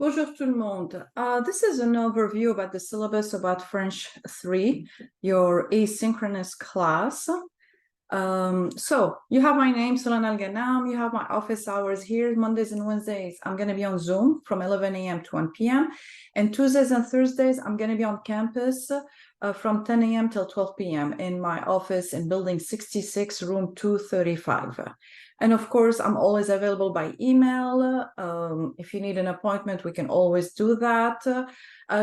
Bonjour tout le monde. This is an overview about the syllabus about French 3, your asynchronous class. So you have my name, Solana Al-Ghanam. You have my office hours here. Mondays and Wednesdays, I'm going to be on Zoom from 11 a.m. to 1 p.m. And Tuesdays and Thursdays, I'm going to be on campus from 10 a.m. till 12 p.m. in my office in building 66, room 235. And of course, I'm always available by email. If you need an appointment, we can always do that.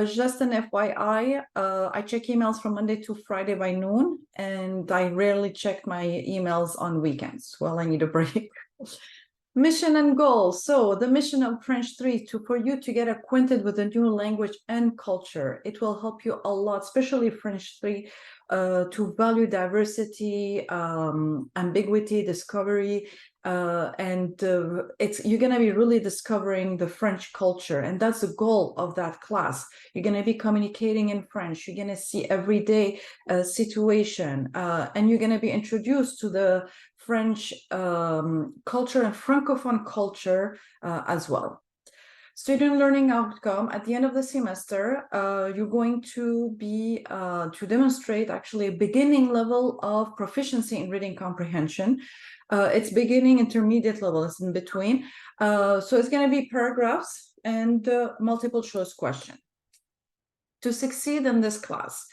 Just an FYI, I check emails from Monday to Friday by noon, and I rarely check my emails on weekends. Well, I need a break. Mission and goals. So the mission of French 3 for you to get acquainted with a new language and culture. It will help you a lot, especially French 3, to value diversity, ambiguity, discovery, and you're going to be really discovering the French culture, and that's the goal of that class. You're going to be communicating in French. You're going to see everyday situation, and you're going to be introduced to the French culture and Francophone culture as well. Student learning outcome, at the end of the semester, you're going to be to demonstrate actually a beginning level of proficiency in reading comprehension. It's beginning, intermediate level, it's in between. So it's going to be paragraphs and multiple choice question. To succeed in this class,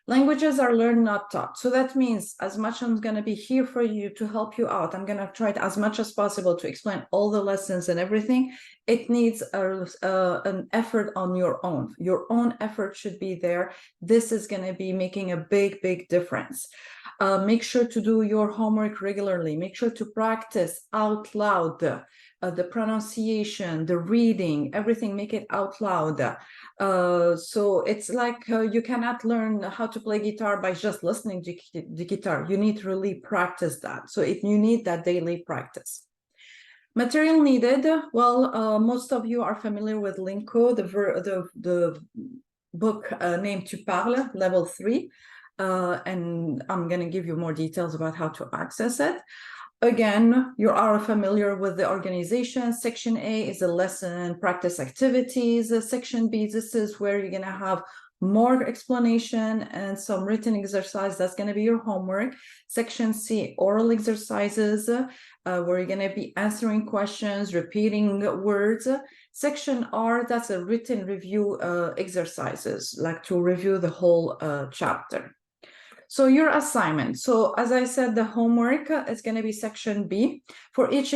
languages are learned, not taught. So that means as much I'm going to be here for you to help you out, I'm going to try as much as possible to explain all the lessons and everything. It needs an effort on your own. Your own effort should be there. This is going to be making a big, big difference. Make sure to do your homework regularly. Make sure to practice out loud. The pronunciation, the reading, everything, make it out loud. So it's like you cannot learn how to play guitar by just listening to the guitar. You need to really practice that. So you need that daily practice. Material needed. Well, most of you are familiar with Linko, the book named Tu Parles, level 3. And I'm going to give you more details about how to access it. Again, you are familiar with the organization. Section A is a lesson, practice activities. Section B, this is where you're going to have more explanation and some written exercise. That's going to be your homework. Section C, oral exercises, where you're going to be answering questions, repeating words. Section R, that's a written review exercises, like to review the whole chapter. So your assignment. So as I said, the homework is going to be section B. For each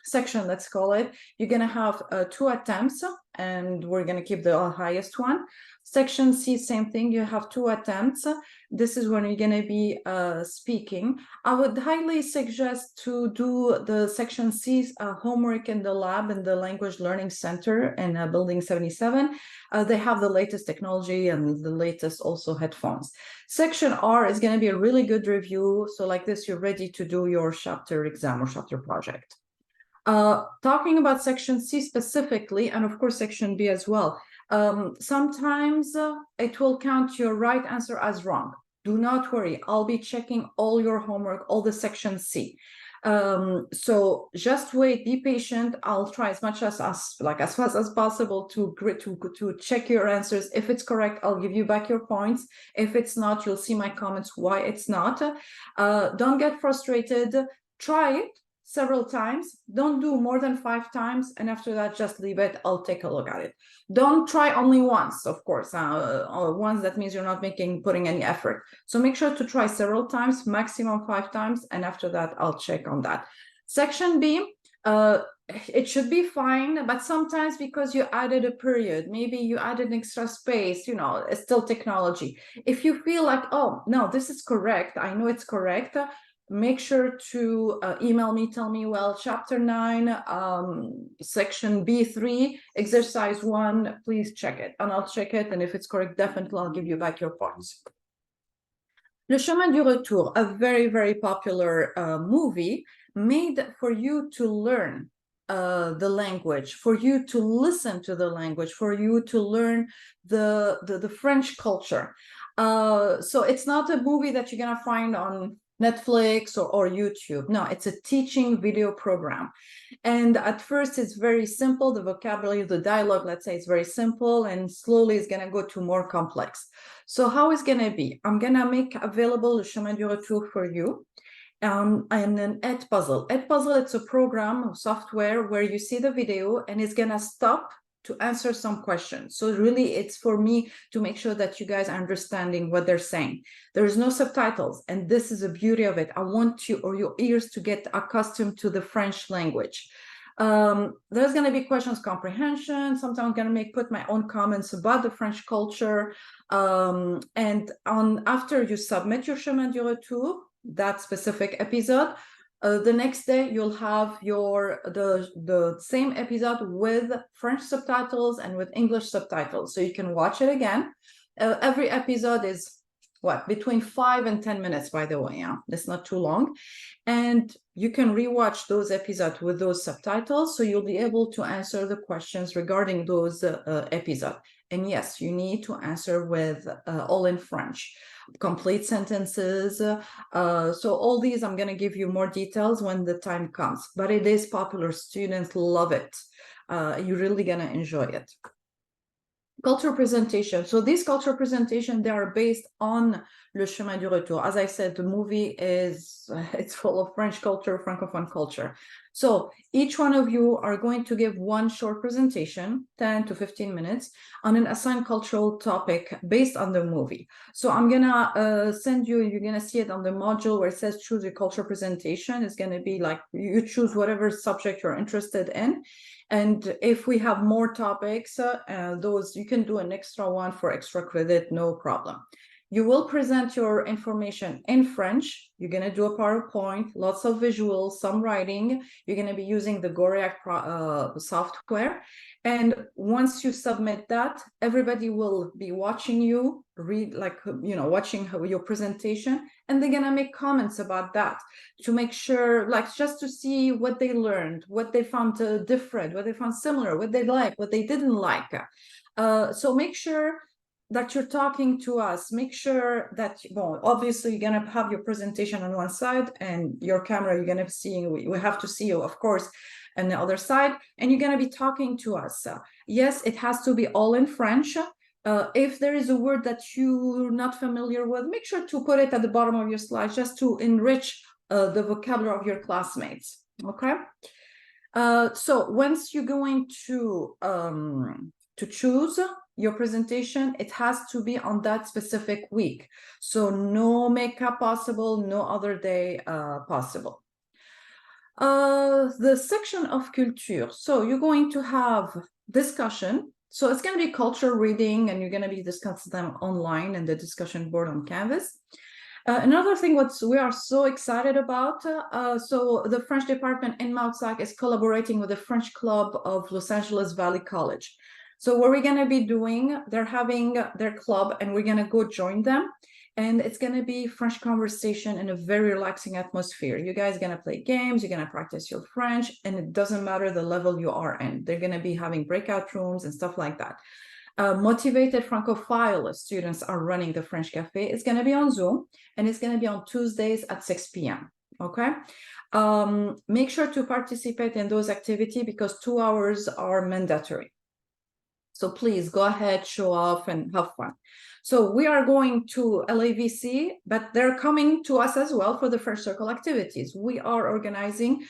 section, let's call it, you're going to have 2 attempts, and we're going to keep the highest one. Section C, same thing. You have 2 attempts. This is when you're going to be speaking. I would highly suggest to do the section C's homework in the lab in the Language Learning Center in Building 77. They have the latest technology and the latest also headphones. Section R is going to be a really good review. So like this, you're ready to do your chapter exam or chapter project. Talking about section C specifically, and of course section B as well, sometimes it will count your right answer as wrong. Do not worry, I'll be checking all your homework, all the section C. So just wait, be patient. I'll try as fast as possible to check your answers. If it's correct, I'll give you back your points. If it's not, you'll see my comments why it's not. Don't get frustrated. Try it several times. Don't do more than 5 times, and after that, just leave it. I'll take a look at it. Don't try only once, of course. Once, that means you're not putting any effort. So make sure to try several times, maximum 5 times, and after that, I'll check on that. Section B, it should be fine, but sometimes because you added a period, maybe you added an extra space, it's still technology. If you feel like, oh, no, this is correct, I know it's correct, make sure to email me, tell me, well, chapter 9, section B3, exercise 1, please check it. And I'll check it, and if it's correct, definitely I'll give you back your points. Le Chemin du Retour, a very, very popular movie made for you to learn the language, for you to listen to the language, for you to learn the French culture. So it's not a movie that you're going to find on Netflix or YouTube. No, it's a teaching video program. And at first it's very simple. The vocabulary, the dialogue, let's say, is very simple, and slowly it's going to go to more complex. So how it's going to be? I'm going to make available Le Chemin du Retour for you. And an Edpuzzle. Edpuzzle, it's a program or software where you see the video and it's going to stop to answer some questions. So really, it's for me to make sure that you guys are understanding what they're saying. There is no subtitles, and this is the beauty of it. I want you or your ears to get accustomed to the French language. There's going to be questions comprehension. Sometimes I'm going to put my own comments about the French culture. And after you submit your Chemin du Retour, that specific episode, the next day you'll have the same episode with French subtitles and with English subtitles, so you can watch it again. Every episode is between 5 and 10 minutes, by the way. Yeah, it's not too long, and you can rewatch those episodes with those subtitles, so you'll be able to answer the questions regarding those episodes. And yes, you need to answer with all in French, complete sentences. So all these, I'm going to give you more details when the time comes, but it is popular. Students love it. You're really going to enjoy it. Culture presentation. So these culture presentations, they are based on Le Chemin du Retour. As I said, the movie it's full of French culture, Francophone culture. So each one of you are going to give one short presentation, 10 to 15 minutes, on an assigned cultural topic based on the movie. So I'm gonna send you, you're gonna see it on the module where it says choose a culture presentation. It's gonna be like, you choose whatever subject you're interested in. And if we have more topics, those you can do an extra one for extra credit, no problem. You will present your information in French. You're going to do a PowerPoint, lots of visuals, some writing. You're going to be using the Goriac software. And once you submit that, everybody will be watching you read, watching your presentation, and they're going to make comments about that to make sure, just to see what they learned, what they found different, what they found similar, what they like, what they didn't like. So make sure that you're talking to us. Make sure that, obviously you're going to have your presentation on one side and your camera, you're going to see, we have to see you, of course, on the other side, and you're going to be talking to us. Yes, it has to be all in French. If there is a word that you're not familiar with, make sure to put it at the bottom of your slide just to enrich the vocabulary of your classmates, okay? So once you're going to choose your presentation, it has to be on that specific week. So no makeup possible, no other day possible. The section of culture. So you're going to have discussion. So it's going to be culture reading, and you're going to be discussing them online and the discussion board on Canvas. Another thing what we are so excited about, so the French department in Moutsac is collaborating with the French Club of Los Angeles Valley College. So what we're going to be doing, they're having their club, and we're going to go join them. And it's going to be French conversation in a very relaxing atmosphere. You guys are going to play games, you're going to practice your French, and it doesn't matter the level you are in. They're going to be having breakout rooms and stuff like that. Motivated Francophile students are running the French Cafe. It's going to be on Zoom, and it's going to be on Tuesdays at 6 p.m. Okay. Make sure to participate in those activities because 2 hours are mandatory. So please go ahead, show off, and have fun. So we are going to LAVC, but they're coming to us as well for the French Circle activities. We are organizing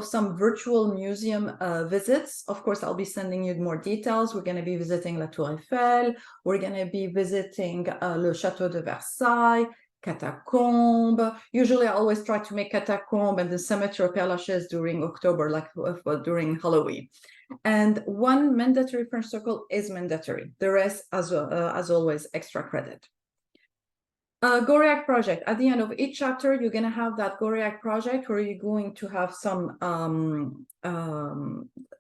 some virtual museum visits. Of course, I'll be sending you more details. We're going to be visiting La Tour Eiffel. We're going to be visiting Le Château de Versailles, Catacombe. Usually I always try to make Catacombe and the Cemetery of Père Lachaise during October, during Halloween. And one mandatory French circle is mandatory. The rest, as always, extra credit. Goriac project. At the end of each chapter, you're going to have that Goriac project where you're going to have some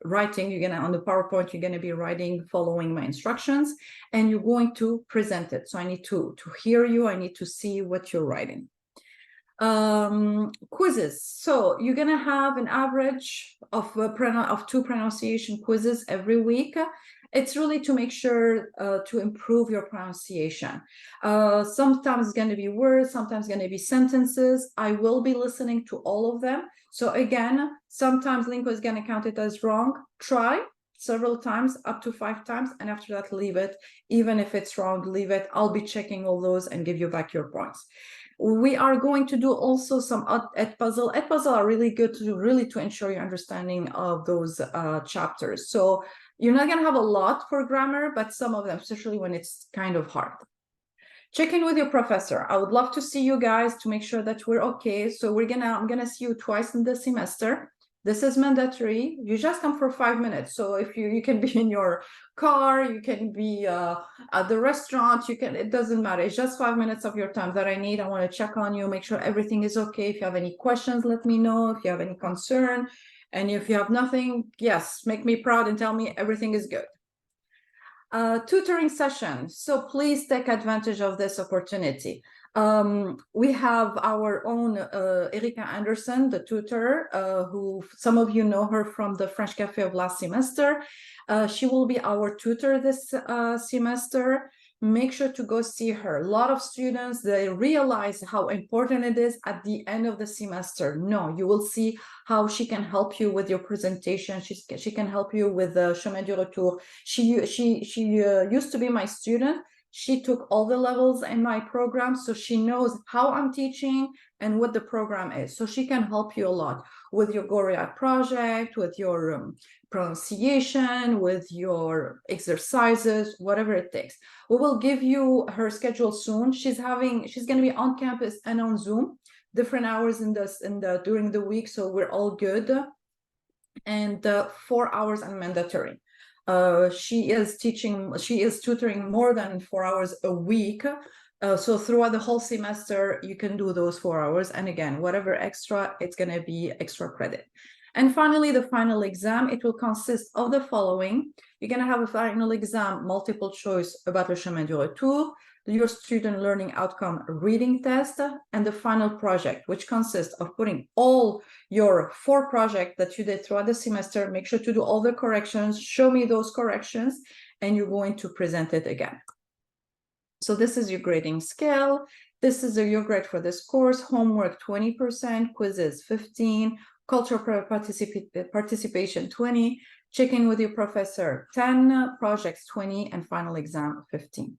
writing. You're going to, on the PowerPoint, you're going to be writing, following my instructions, and you're going to present it. So I need to hear you. I need to see what you're writing. Quizzes. So you're gonna have an average of 2 pronunciation quizzes every week, It's really to make sure to improve your pronunciation. Sometimes it's going to be words, sometimes going to be sentences. I will be listening to all of them. So again, sometimes Lingo is going to count it as wrong. Try several times, up to 5 times, and after that, leave it. Even if it's wrong, leave it. I'll be checking all those and give you back your points. We are going to do also some Edpuzzle. Edpuzzle are really good to ensure your understanding of those chapters. So you're not going to have a lot for grammar, but some of them, especially when it's kind of hard. Check in with your professor. I would love to see you guys to make sure that we're okay. So I'm gonna see you twice in the semester. This is mandatory. You just come for 5 minutes. So if you can be in your car, you can be at the restaurant, it doesn't matter. It's just 5 minutes of your time that I need. I want to check on you, make sure everything is okay. If you have any questions, let me know. If you have any concern, and if you have nothing, yes, make me proud and tell me everything is good. Tutoring session. So please take advantage of this opportunity. We have our own Erika Anderson, the tutor, who some of you know her from the French Café of last semester. She will be our tutor this semester. Make sure to go see her. A lot of students, they realize how important it is at the end of the semester. No, you will see how she can help you with your presentation. She can help you with the chemin du retour. She used to be my student. She took all the levels in my program, so she knows how I'm teaching and what the program is. So she can help you a lot with your Goriad project, with your pronunciation, with your exercises, whatever it takes. We will give you her schedule soon. She's going to be on campus and on Zoom, different hours during the week, so we're all good. And 4 hours and mandatory. She is tutoring more than 4 hours a week. So throughout the whole semester, you can do those 4 hours. And again, whatever extra, it's going to be extra credit. And finally, the final exam, it will consist of the following. You're going to have a final exam, multiple choice about le chemin du retour, your student learning outcome reading test, and the final project, which consists of putting all your 4 projects that you did throughout the semester. Make sure to do all the corrections, show me those corrections, and you're going to present it again. So this is your grading scale. This is your grade for this course. Homework 20%, quizzes 15%, cultural participation 20%, check in with your professor 10%, projects 20%, and final exam 15%.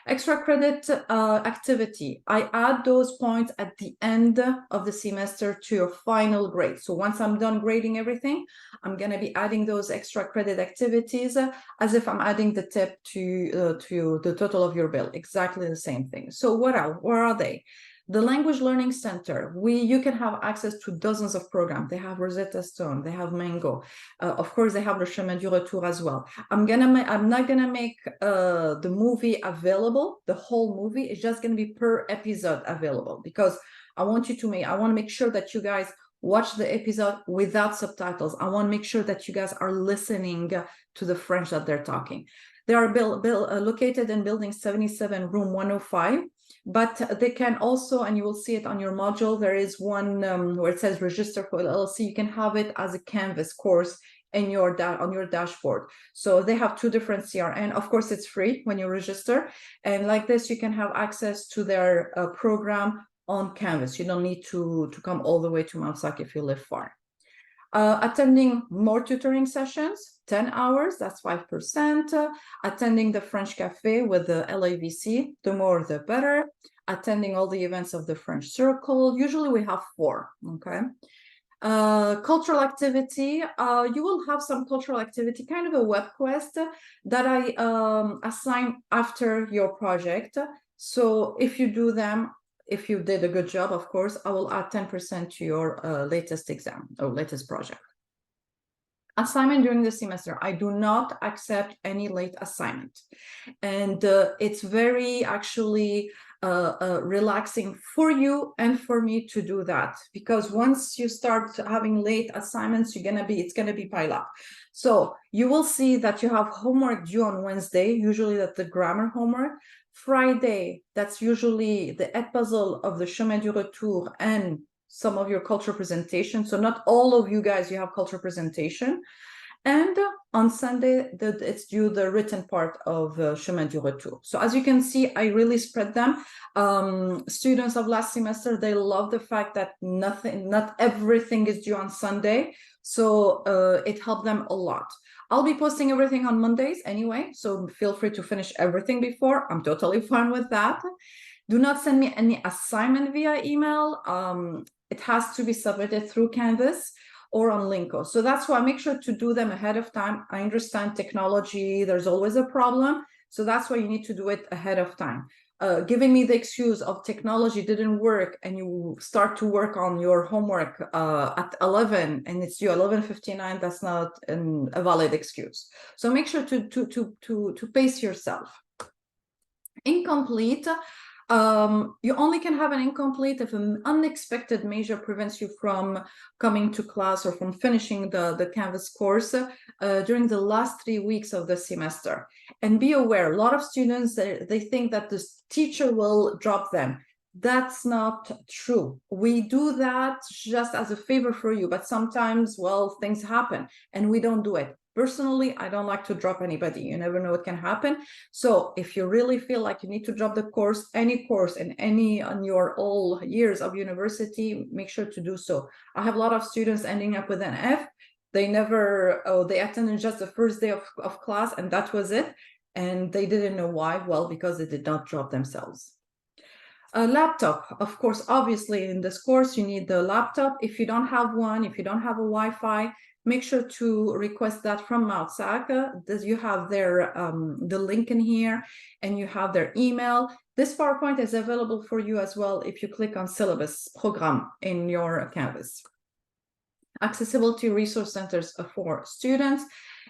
Extra credit activity. I add those points at the end of the semester to your final grade. So once I'm done grading everything, I'm going to be adding those extra credit activities as if I'm adding the tip to the total of your bill. Exactly the same thing. So where are they? The Language Learning Center, you can have access to dozens of programs. They have Rosetta Stone, they have Mango. Of course, they have the Chemin du Retour as well. I'm not gonna make the movie available, the whole movie. It's just gonna be per episode available because I want to make sure that you guys watch the episode without subtitles. I want to make sure that you guys are listening to the French that they're talking. They are located in building 77, room 105. But they can also, and you will see it on your module, there is one where it says register for LLC. You can have it as a Canvas course on your dashboard. So they have 2 different CRN. Of course, it's free when you register. And like this, you can have access to their program on Canvas. You don't need to come all the way to Mountsac if you live far. Attending more tutoring sessions, 10 hours, that's 5%. Attending the French Café with the LAVC, the more the better. Attending all the events of the French Circle. Usually we have 4, okay? Cultural activity, you will have some cultural activity, kind of a web quest that I assign after your project. So if you do them, if you did a good job, of course, I will add 10% to your latest exam or latest project. Assignment during the semester. I do not accept any late assignment. And it's very actually relaxing for you and for me to do that, because once you start having late assignments, it's gonna be piled up. So you will see that you have homework due on Wednesday, usually that's the grammar homework. Friday, that's usually the Edpuzzle of the Chemin du Retour and some of your culture presentation. So not all of you guys, you have culture presentation. And on Sunday, it's due the written part of Chemin du Retour. So as you can see, I really spread them. Students of last semester, they love the fact that not everything is due on Sunday. So it helped them a lot. I'll be posting everything on Mondays anyway, so feel free to finish everything before. I'm totally fine with that. Do not send me any assignment via email. It has to be submitted through Canvas or on Linko. So that's why I make sure to do them ahead of time. I understand technology, there's always a problem. So that's why you need to do it ahead of time. Giving me the excuse of technology didn't work and you start to work on your homework at 11 and it's due 11:59, that's not a valid excuse. So make sure to pace yourself. Incomplete. You only can have an incomplete if an unexpected measure prevents you from coming to class or from finishing the Canvas course during the last 3 weeks of the semester. And be aware, a lot of students, they think that the teacher will drop them. That's not true. We do that just as a favor for you, but sometimes, well, things happen and we don't do it. Personally, I don't like to drop anybody. You never know what can happen. So if you really feel like you need to drop the course, any course in on your all years of university, make sure to do so. I have a lot of students ending up with an F. They never, they attended just the first day of class and that was it. And they didn't know why. Well, because they did not drop themselves. A laptop, of course, obviously in this course, you need the laptop. If you don't have one, if you don't have a Wi-Fi, make sure to request that from Mautsac. You have their the link in here and you have their email. This PowerPoint is available for you as well if you click on Syllabus program in your Canvas. Accessibility resource centers for students.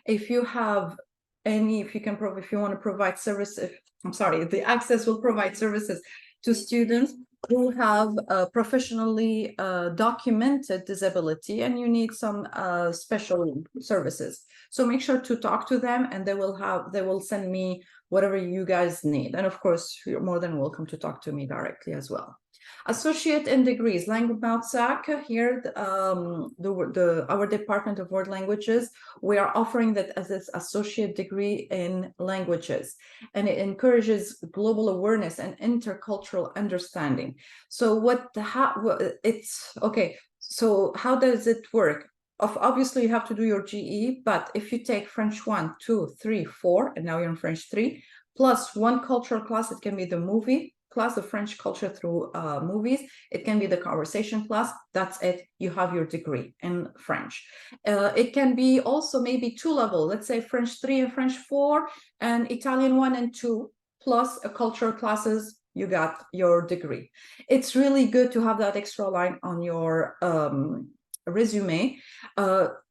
If you have any, if you want to provide services, I'm sorry, the Access will provide services to students who have professionally documented disability and you need some special services. So make sure to talk to them and they will send me whatever you guys need. And of course, you're more than welcome to talk to me directly as well. Associate in degrees, Language Mautsac, here, our Department of World Languages, we are offering that as an associate degree in languages, and it encourages global awareness and intercultural understanding. So so how does it work? Obviously, you have to do your GE, but if you take French 1, 2, 3, 4, and now you're in French 3, plus one cultural class, it can be the movie class, the French culture through movies. It can be the conversation class. That's it. You have your degree in French. It can be also maybe 2 level. Let's say French 3 and French 4 and Italian 1 and 2 plus a cultural classes. You got your degree. It's really good to have that extra line on your resume.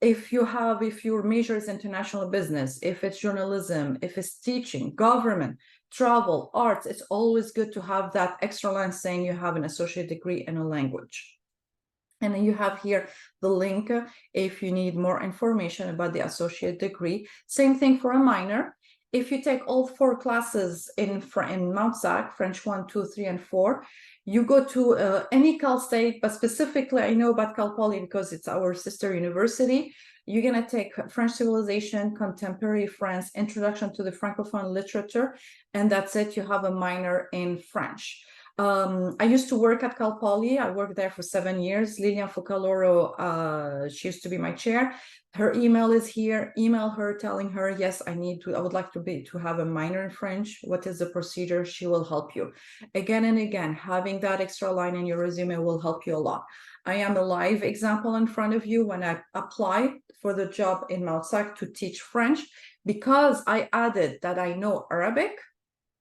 If your major is international business, if it's journalism, if it's teaching, government, travel, arts, it's always good to have that extra line saying you have an associate degree in a language. And then you have here the link if you need more information about the associate degree. Same thing for a minor. If you take all 4 classes in Mautsac, French 1, 2, 3, and 4, you go to any Cal State, but specifically I know about Cal Poly because it's our sister university. You're going to take French Civilization, Contemporary France, Introduction to the Francophone Literature, and that's it. You have a minor in French. I used to work at Cal Poly. I worked there for 7 years. Lilian Focaloro, she used to be my chair. Her email is here. Email her telling her, yes, I would like to have a minor in French. What is the procedure? She will help you. Again and again, having that extra line in your resume will help you a lot. I am a live example in front of you when I applied for the job in Mautsac to teach French, because I added that I know Arabic.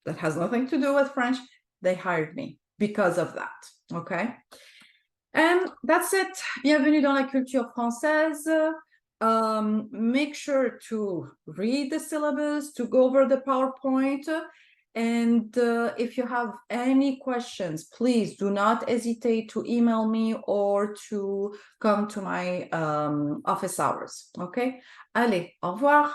That has nothing to do with French. They hired me because of that, okay? And that's it. Bienvenue dans la culture française. Make sure to read the syllabus, to go over the PowerPoint. And if you have any questions, please do not hesitate to email me or to come to my office hours, okay? Allez, au revoir.